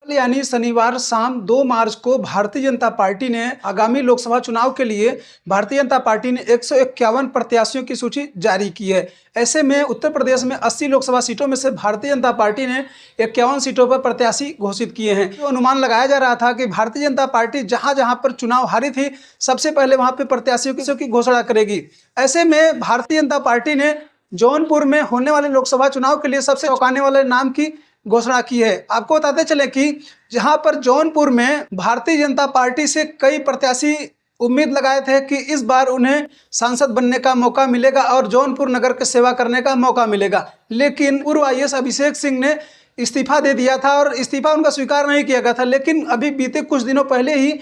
यानी शनिवार शाम 2 मार्च को भारतीय जनता पार्टी ने आगामी लोकसभा चुनाव के लिए भारतीय जनता पार्टी ने 151 प्रत्याशियों की सूची जारी की है। ऐसे में उत्तर प्रदेश में 80 लोकसभा सीटों में से भारतीय जनता पार्टी ने 51 सीटों पर प्रत्याशी घोषित किए हैं। तो अनुमान लगाया जा रहा था कि भारतीय जनता पार्टी जहां जहां पर चुनाव हारी थी, सबसे पहले वहां पर प्रत्याशियों की घोषणा करेगी। ऐसे में भारतीय जनता पार्टी ने जौनपुर में होने वाले लोकसभा चुनाव के लिए सबसे चौंकाने वाले नाम की घोषणा की है। आपको बताते चले कि जहां पर जौनपुर में भारतीय जनता पार्टी से कई प्रत्याशी उम्मीद लगाए थे कि इस बार उन्हें सांसद बनने का मौका मिलेगा और जौनपुर नगर की सेवा करने का मौका मिलेगा, लेकिन पूर्व आईएएस अभिषेक सिंह ने इस्तीफा दे दिया था और इस्तीफा उनका स्वीकार नहीं किया गया था। लेकिन अभी बीते कुछ दिनों पहले ही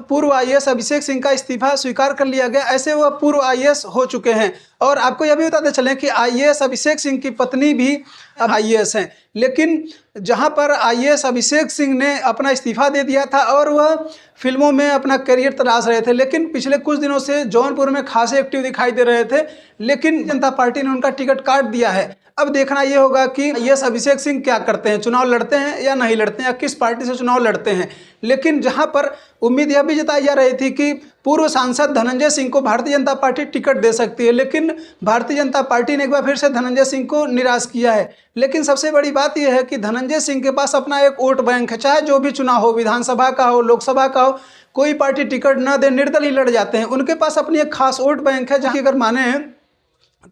पूर्व आईएएस अभिषेक सिंह का इस्तीफा स्वीकार कर लिया गया। ऐसे वह पूर्व आईएएस हो चुके हैं। और आपको यह भी बताते चलें कि आईएएस अभिषेक सिंह की पत्नी भी अब आईएएस हैं। लेकिन जहां पर आईएएस अभिषेक सिंह ने अपना इस्तीफा दे दिया था और वह फिल्मों में अपना करियर तलाश रहे थे, लेकिन पिछले कुछ दिनों से जौनपुर में खासे एक्टिव दिखाई दे रहे थे, लेकिन जनता पार्टी ने उनका टिकट काट दिया है। अब देखना यह होगा कि आईएएस अभिषेक सिंह क्या करते हैं, चुनाव लड़ते हैं या नहीं लड़ते हैं, या किस पार्टी से चुनाव लड़ते हैं। लेकिन जहां पर उम्मीद यह भी जताई जा रही थी कि पूर्व सांसद धनंजय सिंह को भारतीय जनता पार्टी टिकट दे सकती है, लेकिन भारतीय जनता पार्टी ने एक बार फिर से धनंजय सिंह को निराश किया है। लेकिन सबसे बड़ी बात यह है कि धनंजय सिंह के पास अपना एक वोट बैंक है। चाहे जो भी चुनाव हो, विधानसभा का हो, लोकसभा का हो, कोई पार्टी टिकट न दे, निर्दल ही लड़ जाते हैं। उनके पास अपनी एक खास वोट बैंक है, जहाँ अगर माने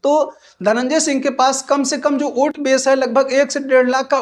तो धनंजय सिंह के पास कम से कम जो वोट बेस है, लगभग 1 से 1.5 लाख का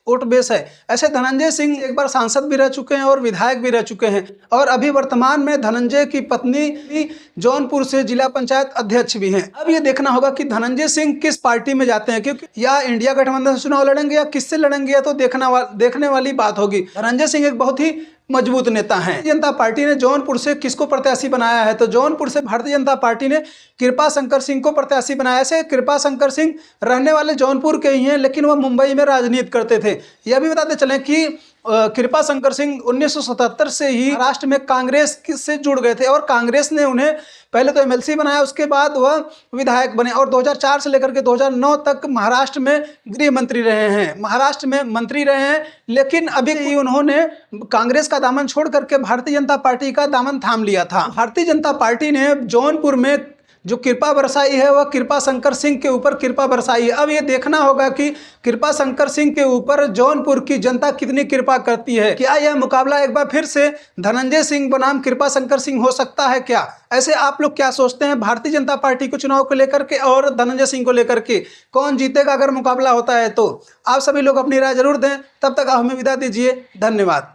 वोट बेस है। ऐसे धनंजय सिंह एक बार सांसद भी रह चुके हैं और विधायक भी रह चुके हैं, और अभी वर्तमान में धनंजय की पत्नी भी जौनपुर से जिला पंचायत अध्यक्ष भी हैं। अब ये देखना होगा कि धनंजय सिंह किस पार्टी में जाते हैं, क्योंकि या इंडिया गठबंधन से चुनाव लड़ेंगे या किससे लड़ेंगे, या तो देखने वाली बात होगी। धनंजय सिंह एक बहुत ही मजबूत नेता हैं। जनता पार्टी ने जौनपुर से किसको प्रत्याशी बनाया है, तो जौनपुर से भारतीय जनता पार्टी ने कृपा शंकर सिंह को प्रत्याशी बनाया। ऐसे कृपा शंकर सिंह रहने वाले जौनपुर के ही हैं, लेकिन वह मुंबई में राजनीति करते थे। यह भी बताते चलें कि कृपा शंकर सिंह 1977 से ही महाराष्ट्र में कांग्रेस से जुड़ गए थे, और कांग्रेस ने उन्हें पहले तो एमएलसी बनाया, उसके बाद वह विधायक बने, और 2004 से लेकर के 2009 तक महाराष्ट्र में गृह मंत्री रहे हैं, महाराष्ट्र में मंत्री रहे हैं। लेकिन अभी उन्होंने कांग्रेस का दामन छोड़ करके भारतीय जनता पार्टी का दामन थाम लिया था। भारतीय जनता पार्टी ने जौनपुर में जो कृपा बरसाई है, वह कृपा शंकर सिंह के ऊपर कृपा बरसाई है। अब ये देखना होगा कि कृपा शंकर सिंह के ऊपर जौनपुर की जनता कितनी कृपा करती है। क्या यह मुकाबला एक बार फिर से धनंजय सिंह बनाम कृपा शंकर सिंह हो सकता है क्या? ऐसे आप लोग क्या सोचते हैं भारतीय जनता पार्टी को चुनाव को लेकर के और धनंजय सिंह को लेकर के, कौन जीतेगा अगर मुकाबला होता है तो? आप सभी लोग अपनी राय जरूर दें। तब तक आप हमें विदा दीजिए। धन्यवाद।